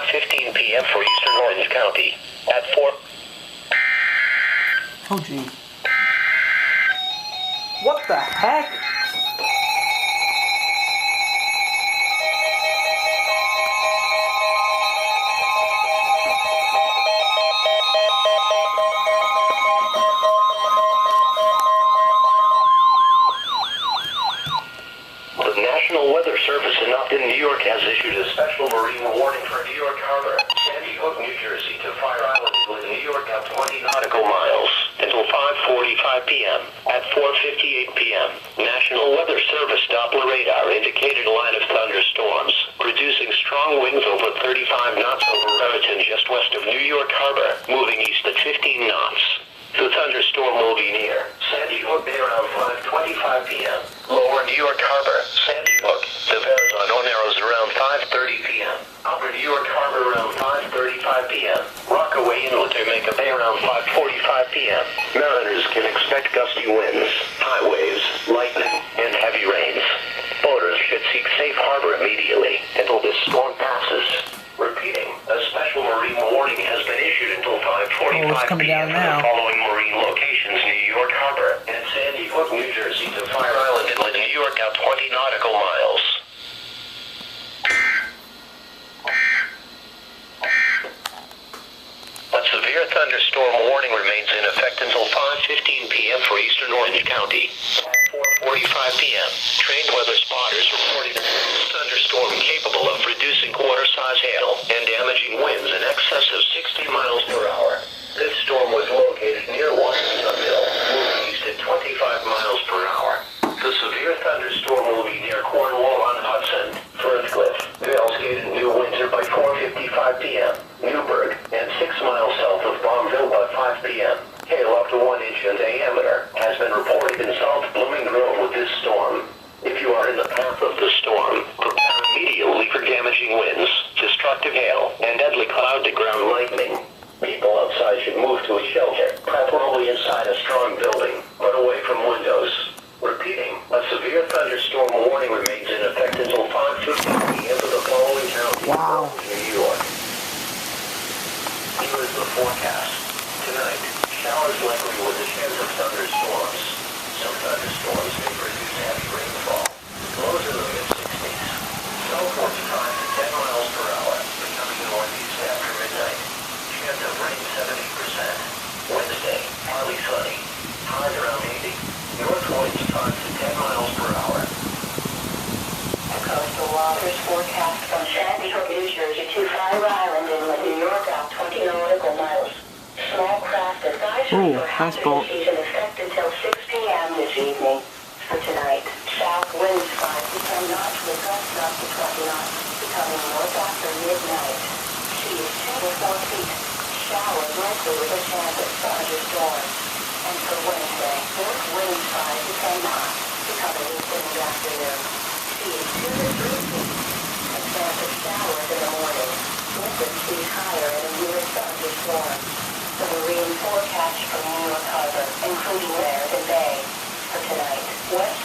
5:15 p.m. for eastern Orange County. At 4... Oh, gee. What the heck? The National Weather Service in Upton, New York has issued a special marine warning for New York Harbor, Sandy Hook, New Jersey to Fire Island, New York up 20 nautical miles until 5:45 p.m. At 4:58 p.m., National Weather Service Doppler radar indicated a line of thunderstorms, producing strong winds over 35 knots over Raritan just west of New York Harbor, moving east at 15 knots. The thunderstorm will be near Sandy Hook Bay around 5:25 p.m. Lower New York Harbor, Sandy Hook, the Verrazano Narrows around 5:30 p.m. Upper New York Harbor around 5:35 p.m. Rockaway Inlet to Jamaica Bay around 5:45 p.m. Mariners can expect gusty winds, high waves, lightning, and heavy rains. Boaters should seek safe harbor immediately until this storm passes. Repeating, a special marine warning has been issued until 5:45 p.m. for the following marine locations: New York Harbor and Sandy Hook, New Jersey to Fire Island Inlet, New York out 20 nautical miles. A severe thunderstorm warning remains in effect until 5:15 p.m. for eastern Orange County. At 4:45 p.m., trained weather spotters reported a thunderstorm capable of producing quarter-size hail and damaging winds in excess of 60 miles per hour. This storm was located near Washingtonville, moving east at 25 miles per hour. The severe thunderstorm will be near Cornwall on Hudson, Firthcliffe, Vales Gate, and New Windsor by 4:55 p.m., Newburgh, and 6 miles south of Bombville by 5 p.m. Hail up to 1 inch in diameter has been reported in South Blooming Grove with this storm. If you are in the path of the storm, prepare immediately for damaging winds, destructive hail, and deadly cloud-to-ground lightning. People outside should move to a shelter, preferably inside a strong building, but away from windows. Repeating, a severe thunderstorm warning remains in effect until 5:15 p.m. for the following counties. Wow. New York. Here is the forecast. Tonight, showers likely with a chance of thunderstorms. Some thunderstorms may produce heavy rainfall. Lows in the mid-60s. Southwards 5 to 10 miles per hour, becoming northeast after midnight. Chance of rain 70%. Wednesday, partly sunny. Highs around 80. North winds 5 to 10 miles per hour. Coastal waters forecast from Sandy Hook, New Jersey to Fire Island Inlet, New York out 20 nautical miles. Small craft advisory for hazardous season effect until 6 p.m. this evening. For tonight, south winds 5 to 10 knots with gusts up to 20 knots, becoming north after midnight. Sea is 2 to 4 feet. Showers likely with a chance of thunderstorms. And for Wednesday, north winds 5 to 10 knots, becoming east in the afternoon. Sea is 2 to 3 feet. A chance of showers in the morning. Wind and seas higher and a near thunderstorm. The marine forecast from New York Harbor, including Raritan Bay. For tonight, west